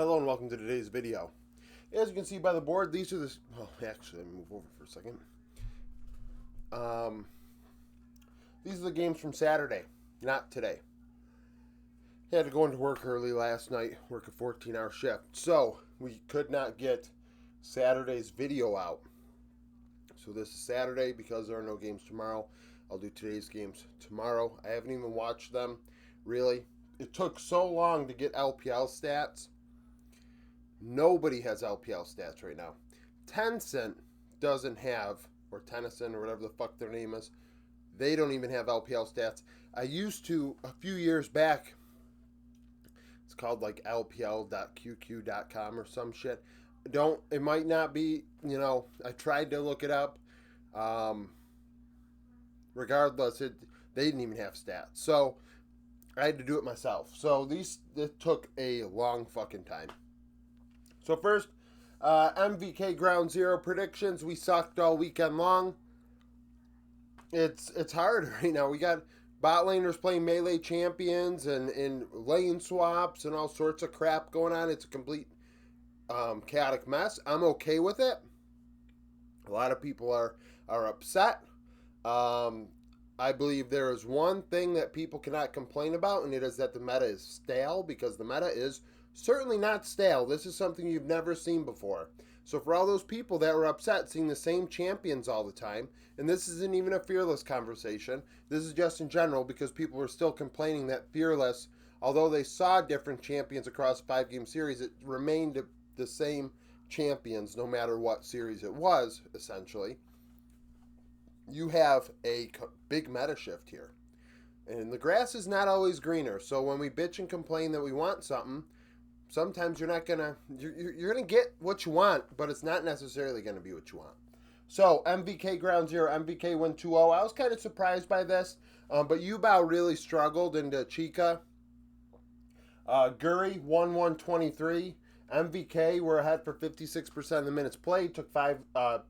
Hello and welcome to today's video. As you can see by the board, these are the... Oh, actually, let me move over for a second. These are the games from Saturday, not today. I had to go into work early last night, work a 14-hour shift. So, we could not get Saturday's video out. So this is Saturday because there are no games tomorrow. I'll do today's games tomorrow. I haven't even watched them, really. It took so long to get LPL stats. Nobody has LPL stats right now. Tencent doesn't have, or Tennyson, or whatever the fuck their name is. They don't even have LPL stats. I used to, a few years back, it's called like lpl.qq.com or some shit. It might not be, I tried to look it up. Regardless, they didn't even have stats. So, I had to do it myself. So, this took a long fucking time. So first, MVK Ground Zero predictions. We sucked all weekend long. It's hard right now. We got bot laners playing melee champions and lane swaps and all sorts of crap going on. It's a complete chaotic mess. I'm okay with it. A lot of people are upset. I believe there is one thing that people cannot complain about, and it is that the meta is stale, because the meta is certainly not stale. This is something you've never seen before. So for all those people that were upset seeing the same champions all the time, and this isn't even a Fearless conversation, this is just in general because people were still complaining that Fearless, although they saw different champions across a 5-game series, it remained the same champions no matter what series it was, essentially. You have a big meta shift here. And the grass is not always greener. So when we bitch and complain that we want something, sometimes you're gonna get what you want, but it's not necessarily gonna be what you want. So MVK Ground Zero, MVK win 2-0. I was kind of surprised by this, but Yubao really struggled into Chica. Guri 1-1-23. MVK were ahead for 56% of the minutes played. Took 5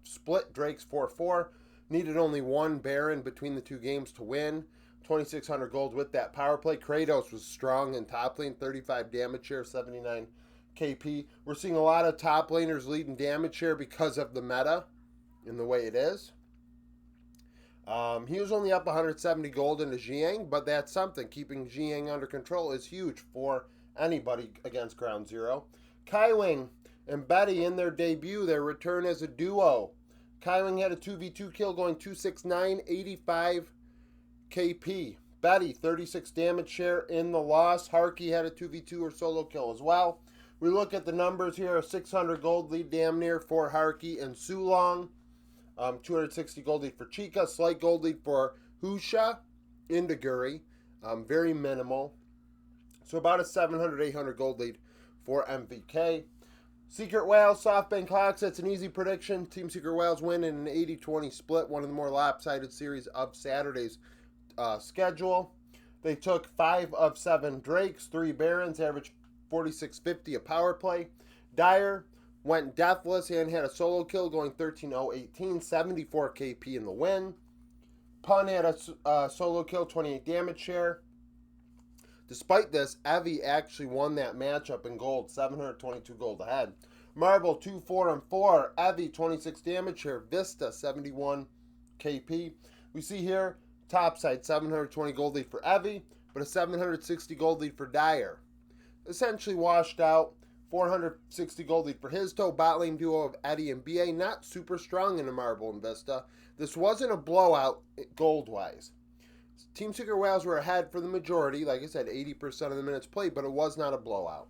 split. Drake's 4-4. Needed only 1 Baron between the 2 games to win. 2,600 gold with that power play. Kratos was strong in top lane, 35 damage share, 79 KP. We're seeing a lot of top laners leading damage share because of the meta and the way it is. He was only up 170 gold into Jiang, but that's something. Keeping Jiang under control is huge for anybody against Ground Zero. Kaiwing and Betty in their debut, their return as a duo. Kaiwing had a 2v2 kill going 269, 85 KP. Betty, 36 damage share in the loss. Harky had a 2v2 or solo kill as well. We look at the numbers here. 600 gold lead damn near for Harky and Sulong. 260 gold lead for Chica. Slight gold lead for Husha into Guri. Very minimal. So about a 700, 800 gold lead for MVK. Secret Whales, Softbank Hawks, that's an easy prediction. Team Secret Whales win in an 80-20 split, one of the more lopsided series of Saturday's schedule. They took 5 of 7 Drakes, 3 Barons, averaged 46.50 a power play. Dyer went deathless and had a solo kill going 13-0-18, 74 KP in the win. Pun had a solo kill, 28 damage share. Despite this, Evie actually won that matchup in gold, 722 gold ahead. Marble 2-4-4, Evie 26 damage share, Vista 71 KP. We see here topside 720 gold lead for Evie, but a 760 gold lead for Dyer. Essentially washed out, 460 gold lead for his toe. Bot lane duo of Eddie and BA, not super strong in the Marble and Vista. This wasn't a blowout gold-wise. Team Secret Whales were ahead for the majority, like I said, 80% of the minutes played, but it was not a blowout.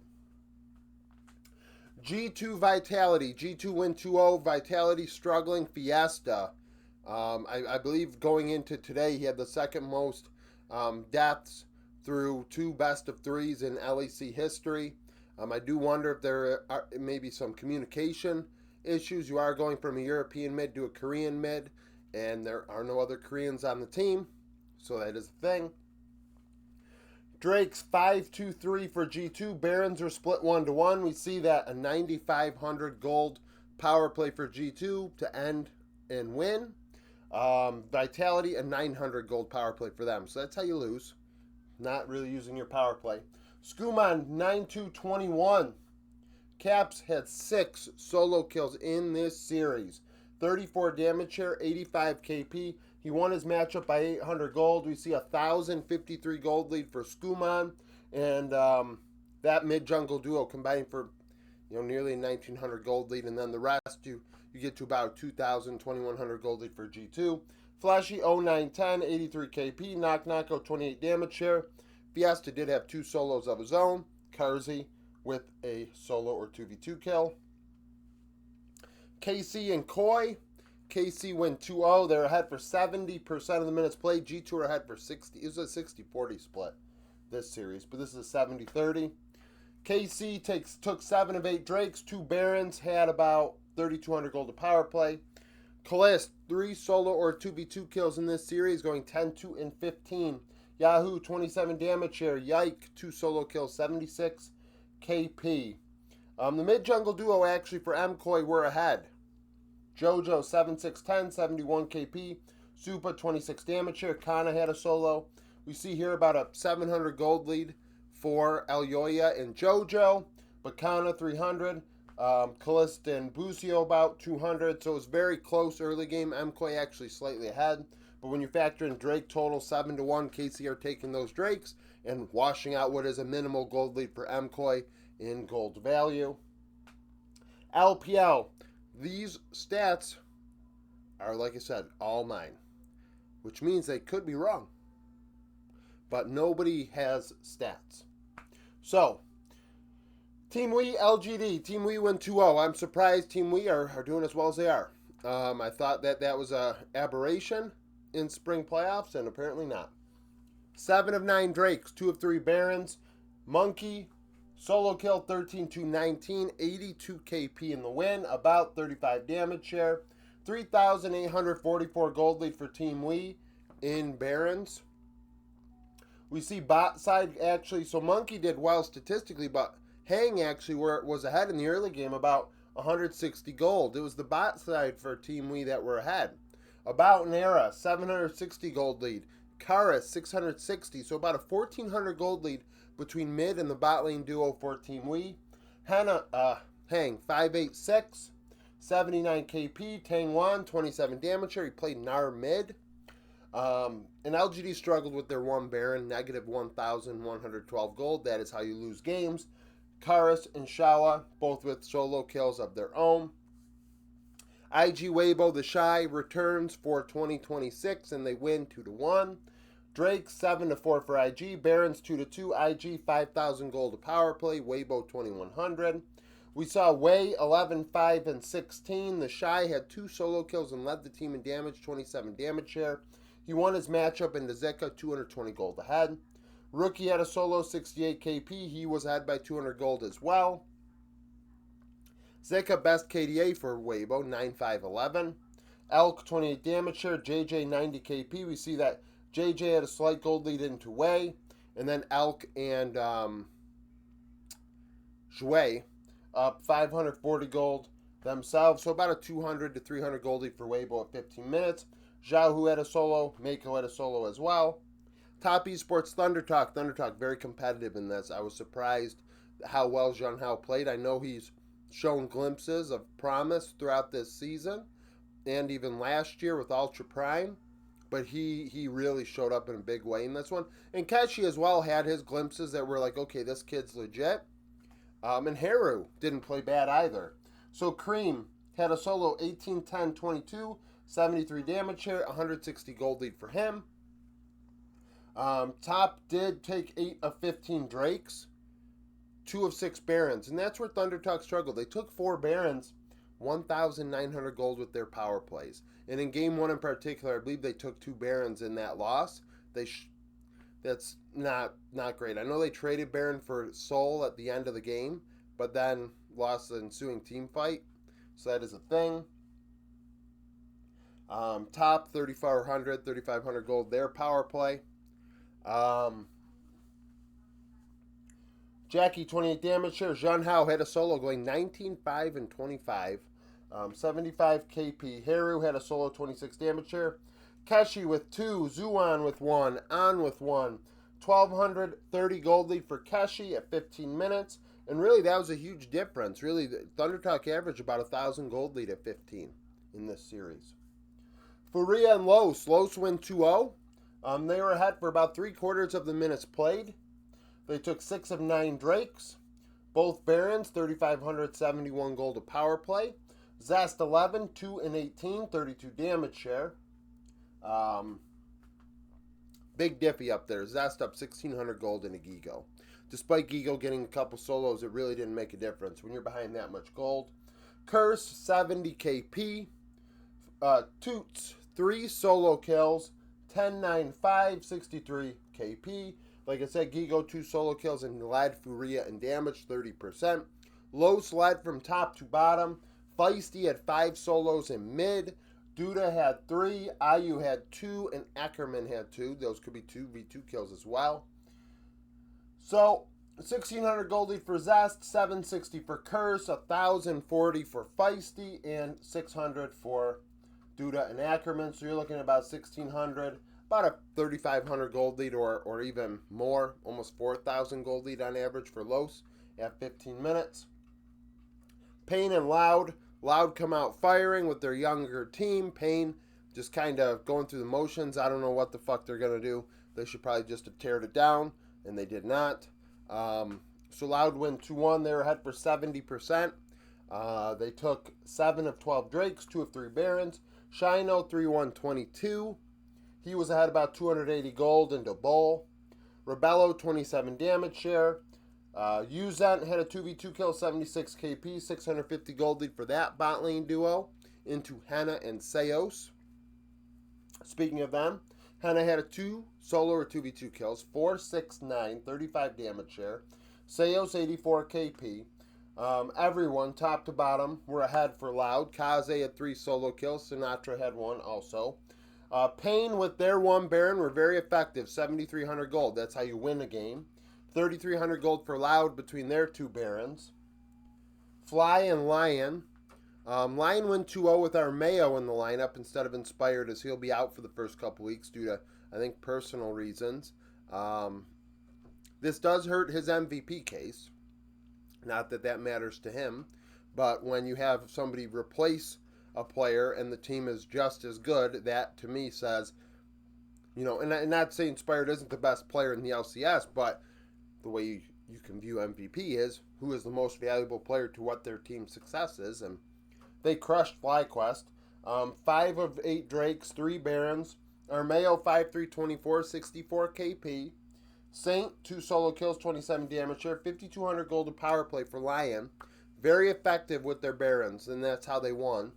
G2 Vitality. G2 win 2-0. Vitality struggling. Fiesta. I believe going into today, he had the second most deaths through 2 best of 3s in LEC history. I do wonder if there are maybe some communication issues. You are going from a European mid to a Korean mid, and there are no other Koreans on the team. So that is a thing. Drake's 5-2-3 for G2. Barons are split 1-1. We see that a 9,500 gold power play for G2 to end and win. Vitality, a 900 gold power play for them. So that's how you lose. Not really using your power play. Skuman, 9-2-21. Caps had 6 solo kills in this series. 34 damage share, 85 KP. He won his matchup by 800 gold. We see a 1,053 gold lead for Skuman, and that mid-jungle duo combining for nearly a 1,900 gold lead, and then the rest you get to about 2,000, 2,100 gold lead for G2. Flashy 0910, 83 KP. Knock Knocko 28 damage share. Fiesta did have 2 solos of his own. Karzi with a solo or 2v2 kill. KC and Koi. KC win 2-0. They're ahead for 70% of the minutes played. G2 are ahead for 60. It was a 60-40 split this series, but this is a 70-30. KC took 7 of 8 Drakes. 2 Barons, had about 3,200 gold to power play. Kalist, 3 solo or 2v2 kills in this series, going 10, 2, and 15. Yahoo, 27 damage share. Yike, 2 solo kills, 76 KP. The mid-jungle duo actually for MKOI were ahead. Jojo, 7-6-10, 71 KP. Supa, 26 damage share. Kana had a solo. We see here about a 700 gold lead for Elyoya and Jojo. But Kana, 300. Kalist and Busio about 200. So it was very close early game. MKOI actually slightly ahead. But when you factor in Drake total 7-1, KC are taking those Drakes and washing out what is a minimal gold lead for MKOI in gold value. LPL. These stats are, like I said, all mine, which means they could be wrong. But nobody has stats. So, Team Wii, LGD. Team Wii win 2-0. I'm surprised Team Wii are doing as well as they are. I thought that was an aberration in spring playoffs, and apparently not. 7 of 9 Drakes, 2 of 3 Barons. Monkey, solo kill 13-19, 82 KP in the win, about 35 damage share. 3,844 gold lead for Team Wii in Barons. We see bot side actually, so Monkey did well statistically, but Hang actually was ahead in the early game, about 160 gold. It was the bot side for Team Wii that were ahead. About Nera, 760 gold lead. Kara, 660, so about a 1,400 gold lead between mid and the bot lane duo for Team Wii. Hang, 586, 79 KP. Tangwan, 27 damage share. He played Nar mid. And LGD struggled with their 1 Baron, negative 1,112 gold. That is how you lose games. Karis and Shawa, both with solo kills of their own. IG Waybo, the Shy, returns for 2026, and they win 2-1. Drake, 7-4 for IG. Barons, 2-2. IG, 5,000 gold to power play. Waybo, 2,100. We saw Way, 11, 5, and 16. The Shy had 2 solo kills and led the team in damage, 27 damage share. He won his matchup in Zeka, 220 gold ahead. Rookie had a solo, 68 KP. He was ahead by 200 gold as well. Zeka best KDA for Waybo, 9-5-11. Elk, 28 damage share. JJ, 90 KP. We see that JJ had a slight gold lead into Way. And then Elk and Jouet up 540 gold themselves. So about a 200 to 300 gold lead for Waybo at 15 minutes. Zhao, who had a solo. Mako had a solo as well. Top Esports, ThunderTalk. ThunderTalk, very competitive in this. I was surprised how well Zhang Hao played. I know he's shown glimpses of promise throughout this season and even last year with Ultra Prime, but he really showed up in a big way in this one. And Keshi as well had his glimpses that were like, okay, this kid's legit. And Haru didn't play bad either. So Cream had a solo 18, 10, 22, 73 damage share, 160 gold lead for him. Top did take 8 of 15 Drakes, 2 of 6 Barons, and that's where ThunderTalk struggled. They took 4 Barons, 1,900 gold with their power plays. And in game 1 in particular, I believe they took 2 Barons in that loss. That's not great. I know they traded Baron for Soul at the end of the game, but then lost the ensuing team fight. So that is a thing. Top 3,500 gold, their power play. Jackie, 28 damage share. Zhang Hao had a solo going 19, 5, and 25. 75 KP. Haru had a solo 26 damage share. Keshi with 2. Zuan with 1. An with 1. 1,230 gold lead for Keshi at 15 minutes. And really, that was a huge difference. Really, the ThunderTalk averaged about 1,000 gold lead at 15 in this series. Furia and Los. Los win 2-0. They were ahead for about 3/4 of the minutes played. They took 6 of 9 Drakes. Both Barons, 3,571 gold to power play. Zest 11, 2 and 18, 32 damage share. Big diffy up there. Zest up 1,600 gold in a Gigo. Despite Gigo getting a couple solos, it really didn't make a difference when you're behind that much gold. Curse, 70 KP. Toots, 3 solo kills. 10, 9, 5, 63 KP. Like I said, Gigo 2 solo kills and led Furia in damage, 30%. Los led from top to bottom. Feisty had 5 solos in mid. Duda had 3. Ayu had 2. And Ackerman had 2. Those could be 2v2 kills as well. So, 1,600 gold lead for Zest, 760 for Curse, 1,040 for Feisty, and 600 for Duda and Ackerman. So you're looking at about 1,600. About a 3,500 gold lead or even more, almost 4,000 gold lead on average for Los at 15 minutes. Payne and Loud. Loud come out firing with their younger team. Payne just kind of going through the motions. I don't know what the fuck they're going to do. They should probably just have teared it down, and they did not. So Loud win 2-1. They were ahead for 70%. They took 7 of 12 Drakes, 2 of 3 Barons. Shino 3-1-22. He was ahead about 280 gold into Bull. Rebello, 27 damage share. Uzent had a 2v2 kill, 76 KP, 650 gold lead for that bot lane duo into Henna and Seos. Speaking of them, Henna had a 2 solo or 2v2 kills, 4, 6, 9, 35 damage share. Seos, 84 KP. Everyone, top to bottom, were ahead for Loud. Kaze had 3 solo kills. Sinatra had 1 also. Payne with their 1 Baron were very effective, 7,300 gold. That's how you win a game. 3,300 gold for Loud between their 2 Barons. Fly and Lyon. Lyon win 2-0 with our Mayo in the lineup instead of Inspired, as he'll be out for the first couple weeks due to, I think, personal reasons. This does hurt his MVP case. Not that that matters to him, but when you have somebody replace a player and the team is just as good, that to me says, you know, and not saying Inspired isn't the best player in the LCS, but the way you can view MVP is who is the most valuable player to what their team's success is, and they crushed FlyQuest. 5 of 8 Drakes, 3 Barons. Armeo 5-3-24, 64 KP. Saint 2 solo kills, 27 damage share, 5,200 gold to power play for Lyon. Very effective with their Barons, and that's how they won.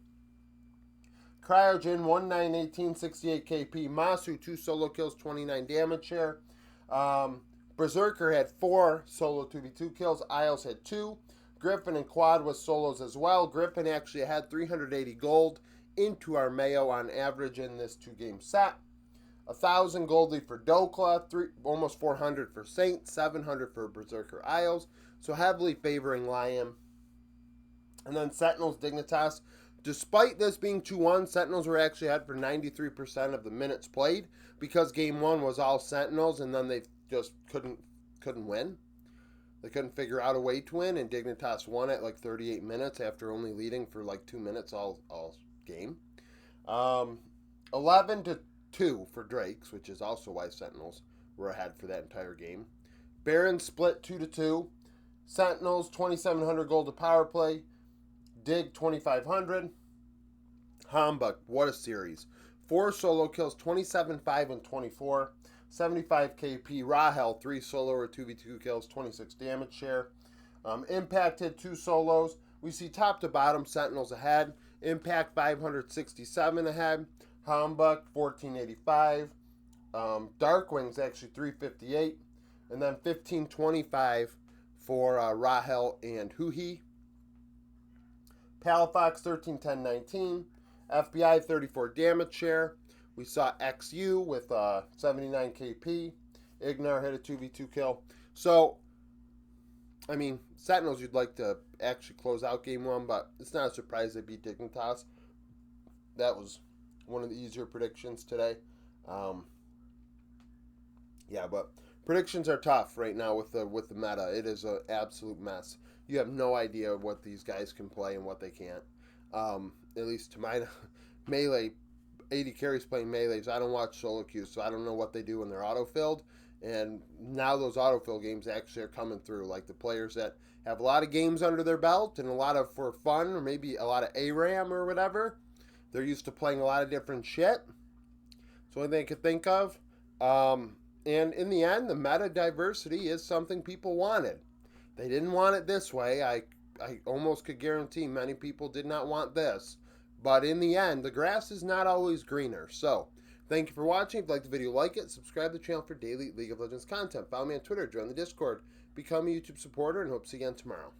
Cryogen 1-9-18, 68 KP. Masu 2 solo kills, 29 damage share. Berserker had 4 solo 2v2 kills. Isles had 2. Griffin and Quad was solos as well. Griffin actually had 380 gold into our Mayo on average in this 2-game set. 1,000 gold lead for Dokla, almost 400 for Saint, 700 for Berserker Isles. So heavily favoring Lyon. And then Sentinels, Dignitas. Despite this being 2-1, Sentinels were actually ahead for 93% of the minutes played because Game 1 was all Sentinels, and then they just couldn't win. They couldn't figure out a way to win, and Dignitas won at like 38 minutes after only leading for like 2 minutes all game. 11-2 for Drakes, which is also why Sentinels were ahead for that entire game. Barons split 2-2. Sentinels, 2,700 gold to power play. Dig, 2,500. Hambuk, what a series. 4 solo kills, 27, 5, and 24. 75 KP. Rahel, 3 solo or 2v2 kills, 26 damage share. Impact had 2 solos. We see top to bottom Sentinels ahead. Impact 567 ahead. Hambuk 1485. Darkwing's actually 358. And then 1525 for Rahel and Huhi. Palafox 13-10-19. FBI 34 damage share. We saw XU with 79 KP. Ignar hit a 2v2 kill. So, I mean, Sentinels you'd like to actually close out Game 1, but it's not a surprise they beat Dignitas. That was one of the easier predictions today. Yeah, but predictions are tough right now with the meta. It is an absolute mess. You have no idea what these guys can play and what they can't. At least to my melee, 80 carries playing melees. I don't watch solo queues, so I don't know what they do when they're auto-filled. And now those autofill games actually are coming through. Like the players that have a lot of games under their belt and a lot of for fun, or maybe a lot of ARAM or whatever. They're used to playing a lot of different shit. It's the only thing I could think of. And in the end, the meta diversity is something people wanted. They didn't want it this way. I almost could guarantee many people did not want this. But in the end, the grass is not always greener. So, thank you for watching. If you liked the video, like it. Subscribe to the channel for daily League of Legends content. Follow me on Twitter. Join the Discord. Become a YouTube supporter. And hope to see you again tomorrow.